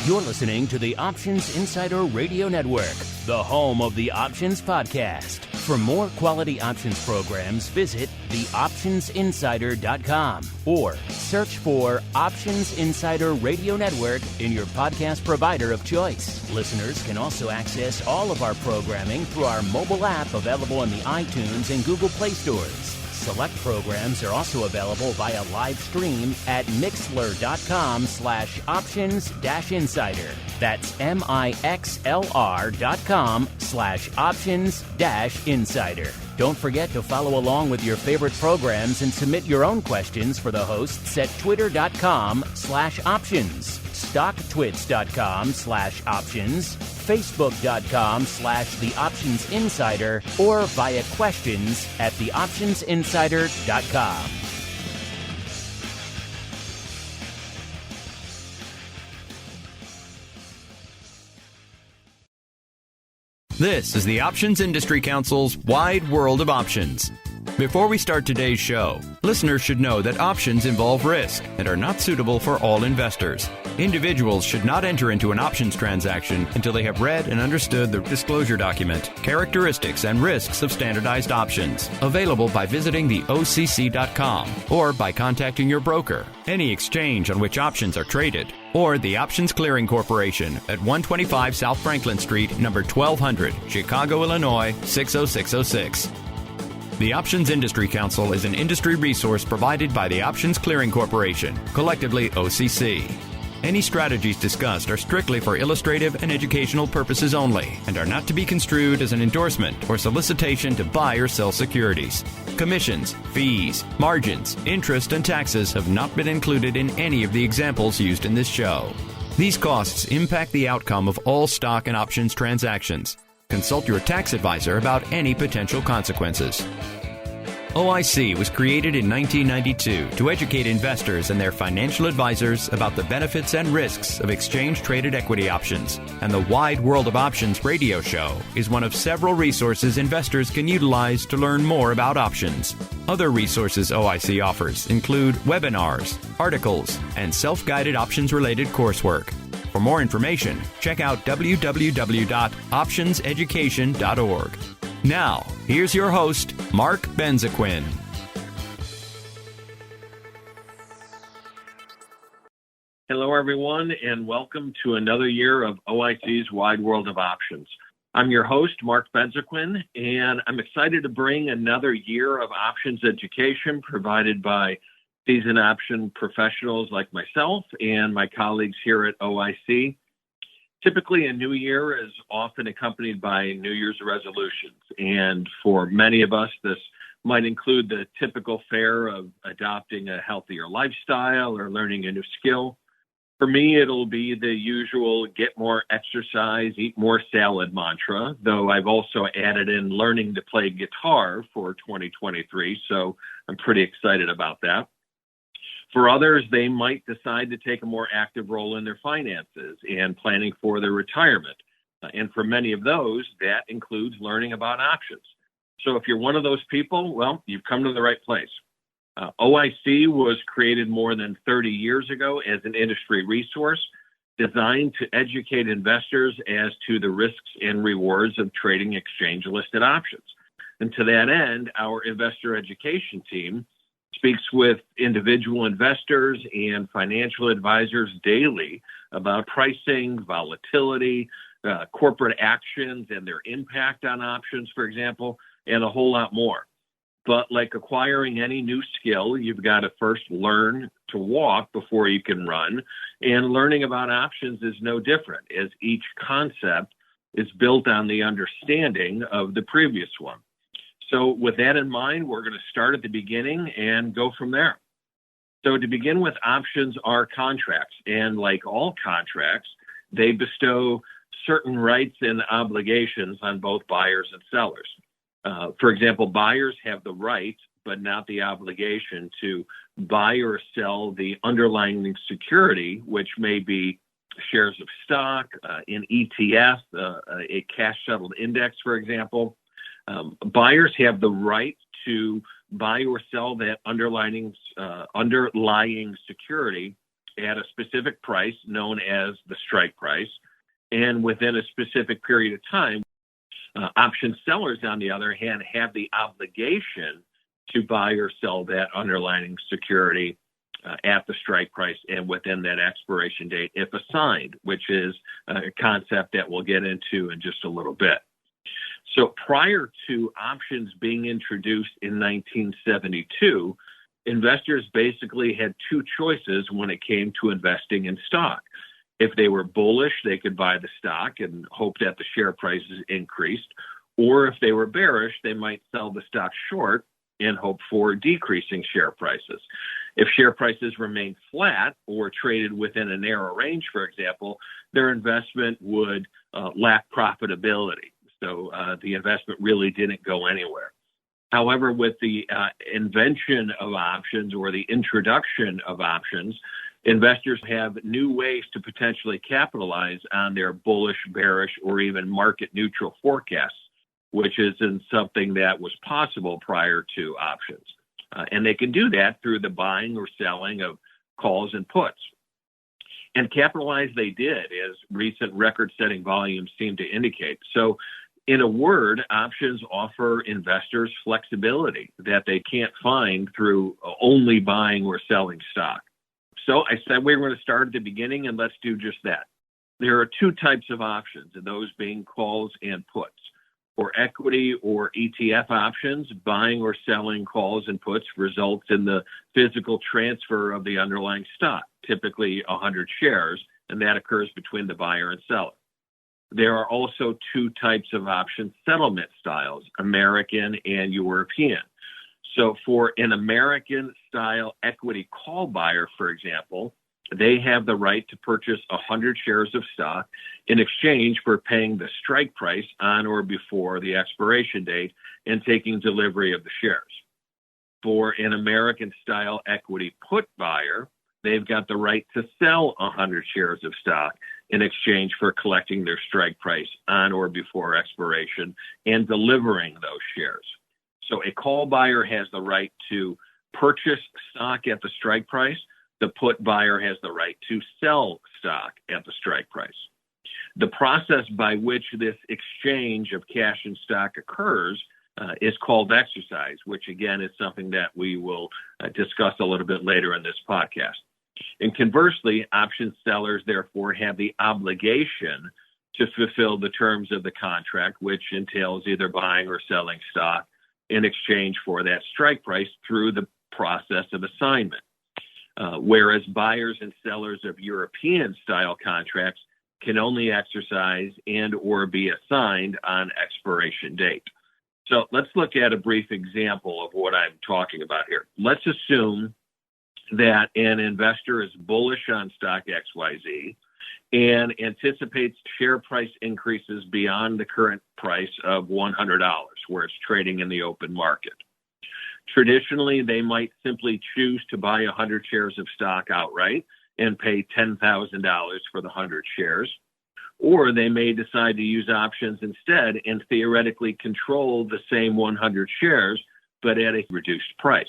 You're listening to the Options Insider Radio Network, the home of the Options Podcast. For more quality options programs, visit theoptionsinsider.com or search for Options Insider Radio Network in your podcast provider of choice. Listeners can also access all of our programming through our mobile app available in the iTunes and Google Play stores. Select programs are also available via live stream at mixlr.com/options-insider. That's mixlr.com/options-insider. Don't forget to follow along with your favorite programs and submit your own questions for the hosts at twitter.com/options, stocktwits.com/options, facebook.com/theoptionsinsider, or via questions at theoptionsinsider.com. This is the Options Industry Council's Wide World of Options. Before we start today's show, listeners should know that options involve risk and are not suitable for all investors. Individuals should not enter into an options transaction until they have read and understood the disclosure document, characteristics and risks of standardized options, available by visiting the OCC.com or by contacting your broker, any exchange on which options are traded, or the Options Clearing Corporation at 125 South Franklin Street, number 1200, Chicago, Illinois, 60606. The Options Industry Council is an industry resource provided by the Options Clearing Corporation, collectively OCC. Any strategies discussed are strictly for illustrative and educational purposes only and are not to be construed as an endorsement or solicitation to buy or sell securities. Commissions, fees, margins, interest, and taxes have not been included in any of the examples used in this show. These costs impact the outcome of all stock and options transactions. Consult your tax advisor about any potential consequences. OIC was created in 1992 to educate investors and their financial advisors about the benefits and risks of exchange-traded equity options, and the Wide World of Options radio show is one of several resources investors can utilize to learn more about options. Other resources OIC offers include webinars, articles, and self-guided options-related coursework. For more information, check out www.optionseducation.org. Now, here's your host, Mark Benzaquen. Hello, everyone, and welcome to another year of OIC's Wide World of Options. I'm your host, Mark Benzaquen, and I'm excited to bring another year of options education provided by seasoned option professionals like myself and my colleagues here at OIC. Typically, a new year is often accompanied by New Year's resolutions, and for many of us, this might include the typical fare of adopting a healthier lifestyle or learning a new skill. For me, it'll be the usual get more exercise, eat more salad mantra, though I've also added in learning to play guitar for 2023, so I'm pretty excited about that. For others, they might decide to take a more active role in their finances and planning for their retirement. And for many of those, that includes learning about options. So if you're one of those people, well, you've come to the right place. OIC was created more than 30 years ago as an industry resource designed to educate investors as to the risks and rewards of trading exchange-listed options. And to that end, our investor education team speaks with individual investors and financial advisors daily about pricing, volatility, corporate actions and their impact on options, for example, and a whole lot more. But like acquiring any new skill, you've got to first learn to walk before you can run. And learning about options is no different, as each concept is built on the understanding of the previous one. So with that in mind, we're going to start at the beginning and go from there. So to begin with, options are contracts, and like all contracts, they bestow certain rights and obligations on both buyers and sellers. For example, buyers have the right, but not the obligation to buy or sell the underlying security, which may be shares of stock, an ETF, a cash-settled index, for example. Buyers have the right to buy or sell that underlying security at a specific price known as the strike price and within a specific period of time. Option sellers, on the other hand, have the obligation to buy or sell that underlying security at the strike price and within that expiration date if assigned, which is a concept that we'll get into in just a little bit. So prior to options being introduced in 1972, investors basically had two choices when it came to investing in stock. If they were bullish, they could buy the stock and hope that the share prices increased. Or if they were bearish, they might sell the stock short and hope for decreasing share prices. If share prices remained flat or traded within a narrow range, for example, their investment would lack profitability. So the investment really didn't go anywhere. However, with the invention of options or the introduction of options, investors have new ways to potentially capitalize on their bullish, bearish, or even market neutral forecasts, which isn't something that was possible prior to options. And they can do that through the buying or selling of calls and puts. And capitalize they did, as recent record-setting volumes seem to indicate. So in a word, options offer investors flexibility that they can't find through only buying or selling stock. So I said we were going to start at the beginning, and let's do just that. There are two types of options, and those being calls and puts. For equity or ETF options, buying or selling calls and puts results in the physical transfer of the underlying stock, typically 100 shares, and that occurs between the buyer and seller. There are also two types of option settlement styles, American and European. So for an American style equity call buyer, for example, they have the right to purchase 100 shares of stock in exchange for paying the strike price on or before the expiration date and taking delivery of the shares. For an American style equity put buyer, they've got the right to sell 100 shares of stock in exchange for collecting their strike price on or before expiration and delivering those shares. So a call buyer has the right to purchase stock at the strike price. The put buyer has the right to sell stock at the strike price. The process by which this exchange of cash and stock occurs is called exercise, which again is something that we will discuss a little bit later in this podcast. And conversely, option sellers therefore have the obligation to fulfill the terms of the contract, which entails either buying or selling stock in exchange for that strike price through the process of assignment. Whereas buyers and sellers of European style contracts can only exercise and or be assigned on expiration date. So let's look at a brief example of what I'm talking about here. Let's assume that an investor is bullish on stock XYZ and anticipates share price increases beyond the current price of $100, where it's trading in the open market. Traditionally, they might simply choose to buy 100 shares of stock outright and pay $10,000 for the 100 shares, or they may decide to use options instead and theoretically control the same 100 shares, but at a reduced price.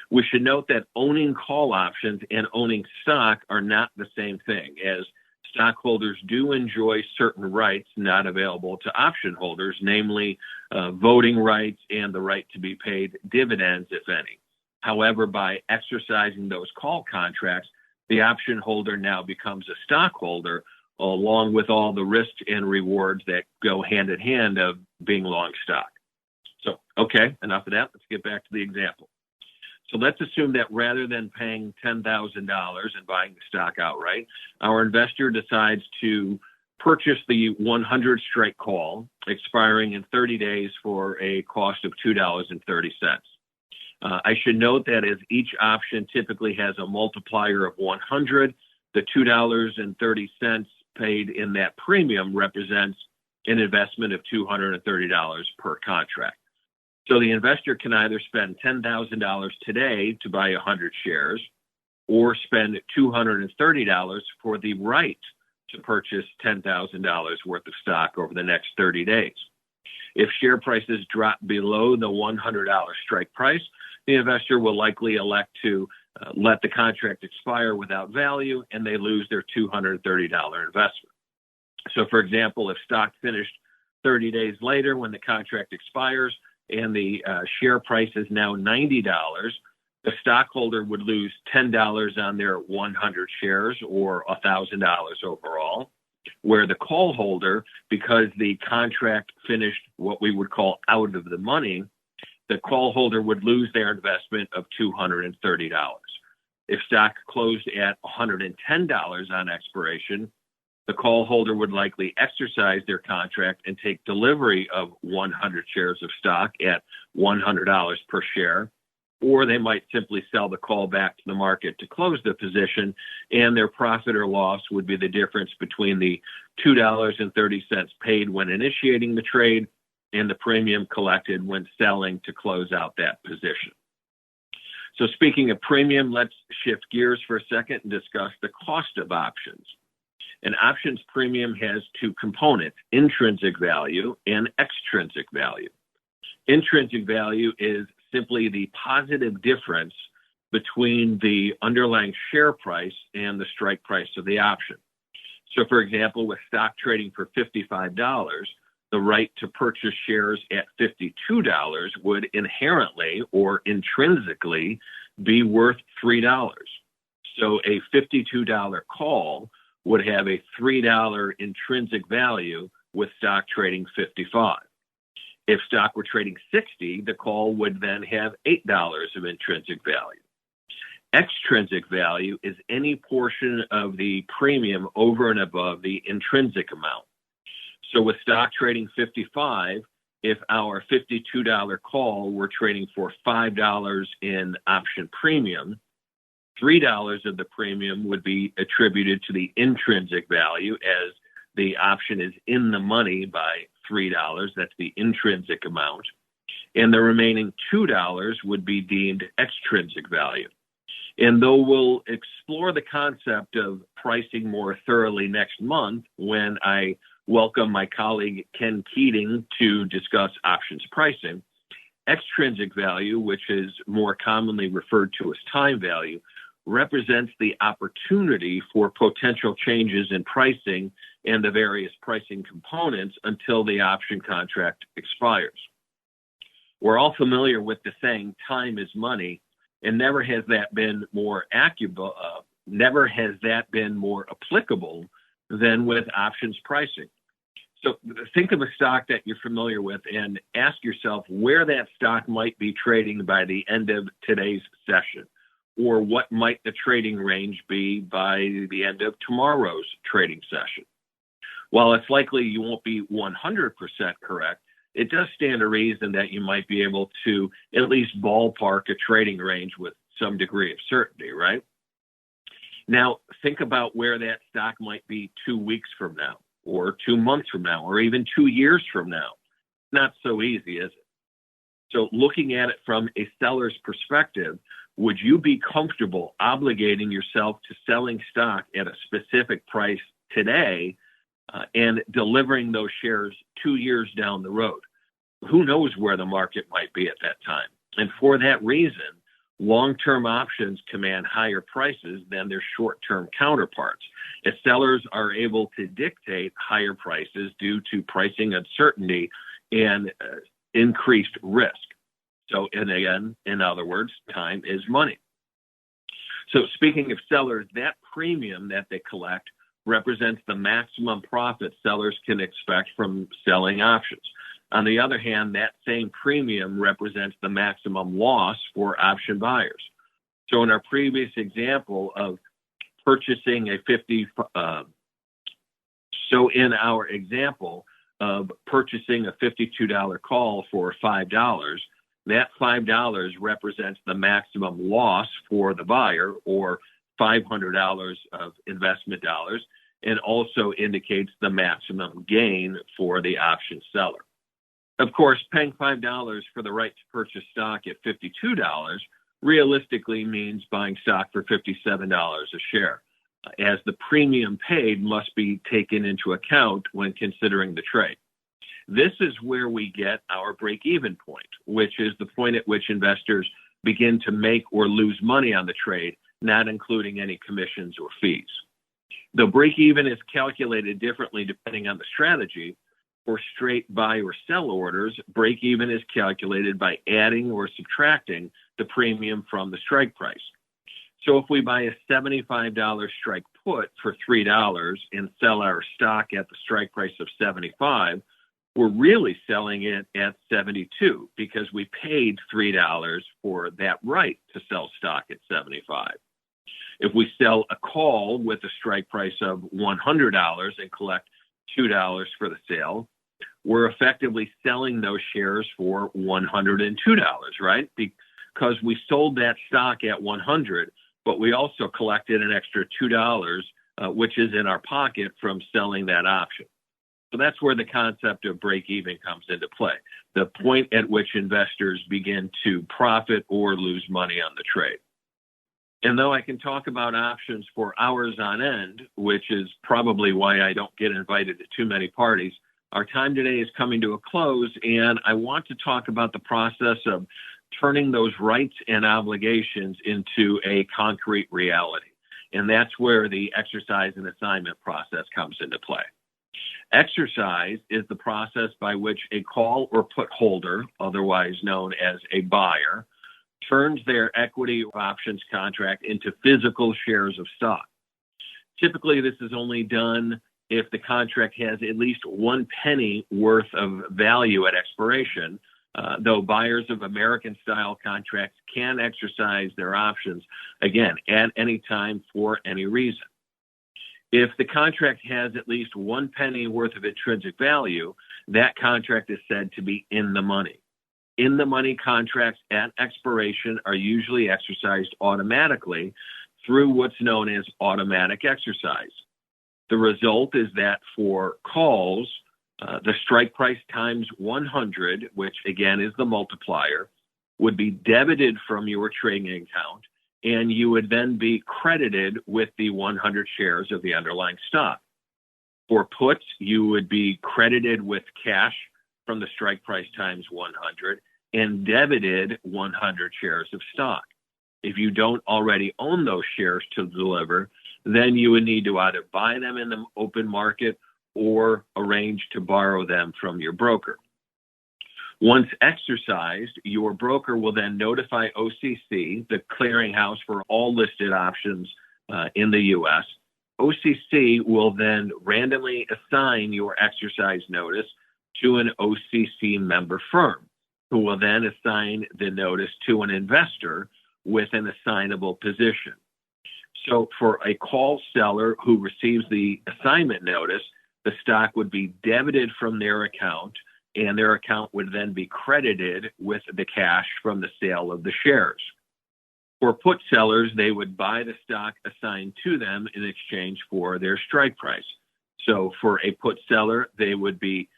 We should note that owning call options and owning stock are not the same thing, as stockholders do enjoy certain rights not available to option holders, namely voting rights and the right to be paid dividends, if any. However, by exercising those call contracts, the option holder now becomes a stockholder, along with all the risks and rewards that go hand in hand of being long stock. So, okay, enough of that. Let's get back to the example. So let's assume that rather than paying $10,000 and buying the stock outright, our investor decides to purchase the 100 strike call, expiring in 30 days for a cost of $2.30. I should note that as each option typically has a multiplier of 100, the $2.30 paid in that premium represents an investment of $230 per contract. So the investor can either spend $10,000 today to buy 100 shares or spend $230 for the right to purchase $10,000 worth of stock over the next 30 days. If share prices drop below the $100 strike price, the investor will likely elect to let the contract expire without value, and they lose their $230 investment. So, for example, if stock finished 30 days later when the contract expires and the share price is now $90, the stockholder would lose $10 on their 100 shares or $1,000 overall, where the call holder, because the contract finished what we would call out of the money, the call holder would lose their investment of $230. If stock closed at $110 on expiration, the call holder would likely exercise their contract and take delivery of 100 shares of stock at $100 per share, or they might simply sell the call back to the market to close the position, and their profit or loss would be the difference between the $2.30 paid when initiating the trade and the premium collected when selling to close out that position. So speaking of premium, let's shift gears for a second and discuss the cost of options. An options premium has two components, intrinsic value and extrinsic value. Intrinsic value is simply the positive difference between the underlying share price and the strike price of the option. So for example, with stock trading for $55, the right to purchase shares at $52 would inherently or intrinsically be worth $3. So a $52 call would have a $3 intrinsic value with stock trading 55. If stock were trading 60, the call would then have $8 of intrinsic value. Extrinsic value is any portion of the premium over and above the intrinsic amount. So with stock trading 55, if our $52 call were trading for $5 in option premium, $3 of the premium would be attributed to the intrinsic value as the option is in the money by $3. That's the intrinsic amount. And the remaining $2 would be deemed extrinsic value. And though we'll explore the concept of pricing more thoroughly next month when I welcome my colleague Ken Keating to discuss options pricing, extrinsic value, which is more commonly referred to as time value, represents the opportunity for potential changes in pricing and the various pricing components until the option contract expires. We're all familiar with the saying, time is money, and never has that been more applicable than with options pricing. So think of a stock that you're familiar with and ask yourself where that stock might be trading by the end of today's session, or what might the trading range be by the end of tomorrow's trading session. While it's likely you won't be 100% correct, it does stand to reason that you might be able to at least ballpark a trading range with some degree of certainty, right? Now, think about where that stock might be 2 weeks from now, or 2 months from now, or even 2 years from now. Not so easy, is it? So looking at it from a seller's perspective, would you be comfortable obligating yourself to selling stock at a specific price today and delivering those shares 2 years down the road? Who knows where the market might be at that time? And for that reason, long-term options command higher prices than their short-term counterparts, as sellers are able to dictate higher prices due to pricing uncertainty and increased risk. So, and again, in other words, time is money. So speaking of sellers, that premium that they collect represents the maximum profit sellers can expect from selling options. On the other hand, that same premium represents the maximum loss for option buyers. So in our previous example of purchasing a $52 call for $5, that $5 represents the maximum loss for the buyer, or $500 of investment dollars, and also indicates the maximum gain for the option seller. Of course, paying $5 for the right to purchase stock at $52 realistically means buying stock for $57 a share, as the premium paid must be taken into account when considering the trade. This is where we get our break-even point, which is the point at which investors begin to make or lose money on the trade, not including any commissions or fees. Though break-even is calculated differently depending on the strategy, for straight buy or sell orders, break-even is calculated by adding or subtracting the premium from the strike price. So if we buy a $75 strike put for $3 and sell our stock at the strike price of $75, we're really selling it at $72 because we paid $3 for that right to sell stock at $75. If we sell a call with a strike price of $100 and collect $2 for the sale, we're effectively selling those shares for $102, right? Because we sold that stock at $100, but we also collected an extra $2, which is in our pocket from selling that option. So that's where the concept of break-even comes into play, the point at which investors begin to profit or lose money on the trade. And though I can talk about options for hours on end, which is probably why I don't get invited to too many parties, our time today is coming to a close, and I want to talk about the process of turning those rights and obligations into a concrete reality. And that's where the exercise and assignment process comes into play. Exercise is the process by which a call or put holder, otherwise known as a buyer, turns their equity or options contract into physical shares of stock. Typically, this is only done if the contract has at least 1 penny worth of value at expiration, though buyers of American-style contracts can exercise their options, again, at any time for any reason. If the contract has at least 1 penny worth of intrinsic value, that contract is said to be in the money. In the money contracts at expiration are usually exercised automatically through what's known as automatic exercise. The result is that for calls, the strike price times 100, which again is the multiplier, would be debited from your trading account, and you would then be credited with the 100 shares of the underlying stock. For puts, you would be credited with cash from the strike price times 100 and debited 100 shares of stock. If you don't already own those shares to deliver, then you would need to either buy them in the open market or arrange to borrow them from your broker. Once exercised, your broker will then notify OCC, the clearinghouse for all listed options in the U.S. OCC will then randomly assign your exercise notice to an OCC member firm, who will then assign the notice to an investor with an assignable position. So for a call seller who receives the assignment notice, the stock would be debited from their account, and their account would then be credited with the cash from the sale of the shares. For put sellers, they would buy the stock assigned to them in exchange for their strike price. So for a put seller, they would be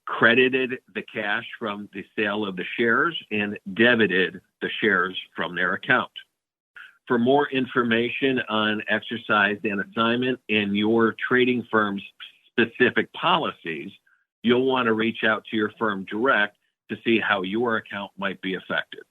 credited the cash from the sale of the shares and debited the shares from their account. For more information on exercise and assignment and your trading firm's specific policies, you'll want to reach out to your firm direct to see how your account might be affected.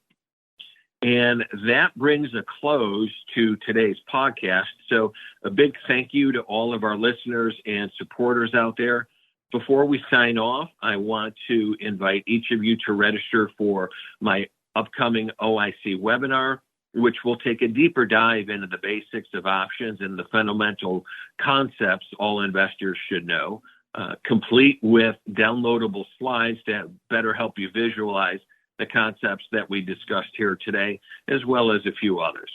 And that brings a close to today's podcast. So a big thank you to all of our listeners and supporters out there. Before we sign off, I want to invite each of you to register for my upcoming OIC webinar, which will take a deeper dive into the basics of options and the fundamental concepts all investors should know, complete with downloadable slides to better help you visualize the concepts that we discussed here today, as well as a few others.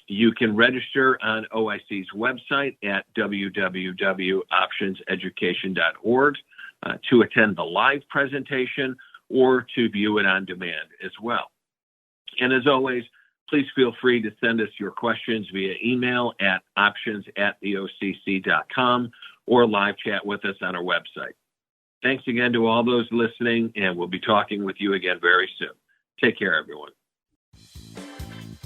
You can register on OIC's website at www.optionseducation.org to attend the live presentation or to view it on demand as well. And as always, please feel free to send us your questions via email at options@theocc.com or live chat with us on our website. Thanks again to all those listening, and we'll be talking with you again very soon. Take care, everyone.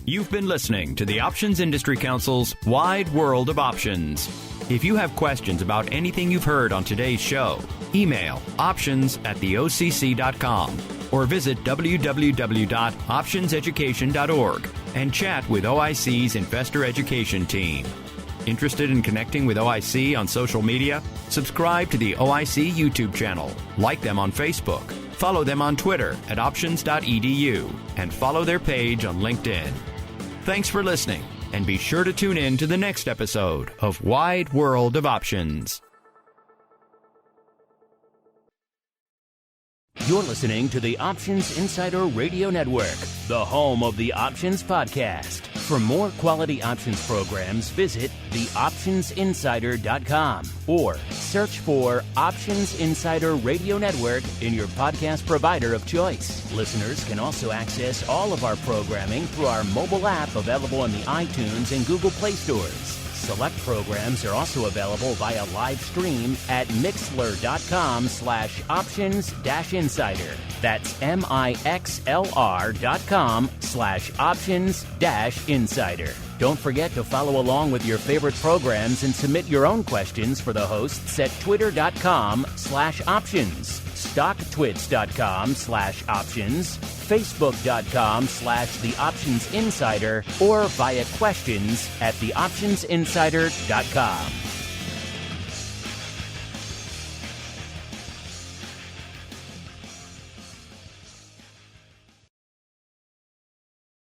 You've been listening to the Options Industry Council's Wide World of Options. If you have questions about anything you've heard on today's show, email options@theocc.com or visit www.optionseducation.org and chat with OIC's Investor Education team. Interested in connecting with OIC on social media? Subscribe to the OIC YouTube channel, like them on Facebook, follow them on Twitter at options.edu, and follow their page on LinkedIn. Thanks for listening, and be sure to tune in to the next episode of Wide World of Options. You're listening to the Options Insider Radio Network, the home of the Options Podcast. For more quality options programs, visit theoptionsinsider.com or search for Options Insider Radio Network in your podcast provider of choice. Listeners can also access all of our programming through our mobile app available in the iTunes and Google Play stores. Select programs are also available via live stream at mixlr.com/options-insider. That's mixlr.com/options-insider. Don't forget to follow along with your favorite programs and submit your own questions for the hosts at twitter.com/options, stocktwits.com/options, facebook.com/theoptionsinsider, or via questions@theoptionsinsider.com.